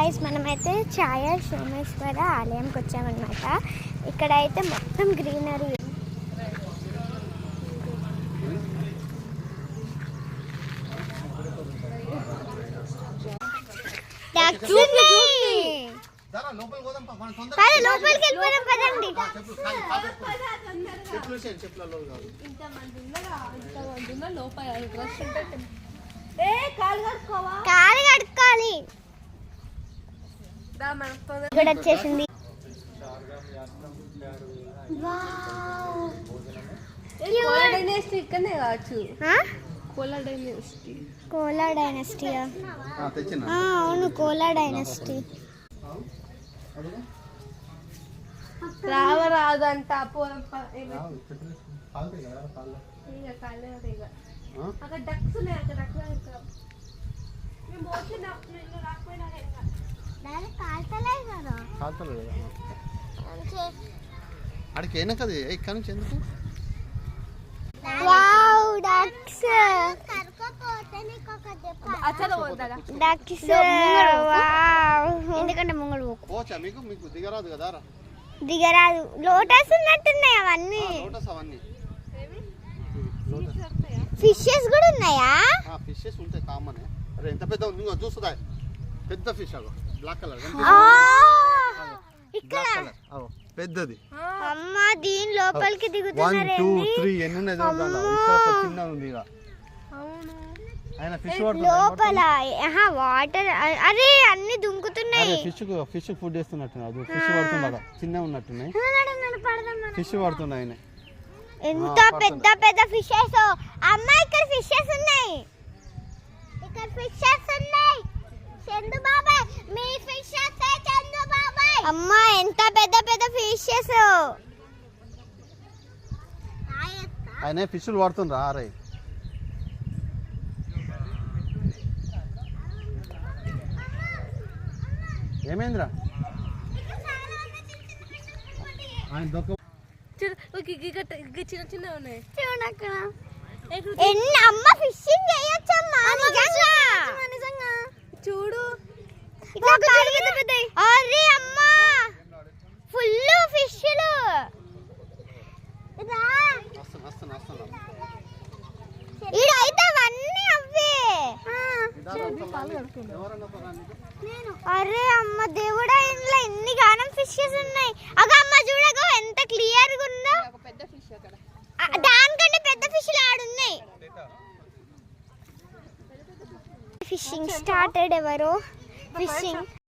Guys మనమైతే ఛాయ సోమేశ్వర ఆలయంకి వచ్చామన్నమాట. ఇక్కడ అయితే మొత్తం గ్రీనరీ. కాలు కడుక్కోవాలి. ఇక్కడ వచ్చేసింది. ఇక్కడనే కావచ్చు. కోలా డైనస్టీ. అవును, కోలా డైనస్టీ. రావరాదంట అక్కడ డక్స్ ఉన్నాయి. అక్కడ అడికి అయినా కదా ఇక్కడ నుంచి ఎందుకు ఎందుకంటే ముంగడు పోచా మీకు మీకు దిగరాదు కదా. దిగరాదు. లోటస్ ఉన్నట్టున్నాయి అవన్నీ. ఫిషెస్ కూడా ఉన్నాయా? ఫిషెస్ ఉంటాయి కామన్. అరే ఎంత పెద్ద ఉంది చూస్తుందా? పెద్ద ఫిష్ అగో బ్లాక్ కలర్ ఇక్కడ పెద్దది. అమ్మా దీని లోపలికి దిగుతున్నారు. 1 2 3 ఎన్ని ఉన్నాయి ఇక్కడ చిన్న ఉంది ఇక. ఆయన ఫిష్ లోపల వాటర్. అరే అన్ని దుంకుతున్నాయి. ఫిష్ ఫుడ్ వేస్తున్నట్టున్నాడు. ఫిష్ పడుతున్నాడు. చిన్న ఉన్నట్టున్నాయి. ఫిష్ పడుతున్నాయి. ఎంత పెద్ద పెద్ద ఫిషెస్. అమ్మా ఇక్కడ ఫిషెస్ ఉన్నాయి. ఇక్కడ ఫిషెస్ ఉన్నాయి. చందు బాబాయ్ మీ ఫిషెస్ చందు బాబాయ్. అమ్మా ఎంత పెద్ద పెద్ద ఫిషెస్. ఆయన ఫిష్లు పడుతుండ్రా. అరే ఏమైందిరా? చిన్న చిన్న ఉన్నాయి. ఎన్ని అమ్మ ఫిషింగ్ చేయొచ్చమ్మా నిజంగా. చూడు అరే అమ్మా ఫుల్ ఫిష్లు. ఇడైతే అవన్నీ అవే. అరే అమ్మ దేవుడా, ఇంట్లో ఎన్ని గానం ఫిషెస్ ఉన్నాయి. అగ అమ్మ చూడగో ఎంత క్లియర్ గా ఉందో. దానికంటే పెద్ద ఫిష్లు ఆడున్నాయి. Fishing started. ఎవరో ఫిషింగ్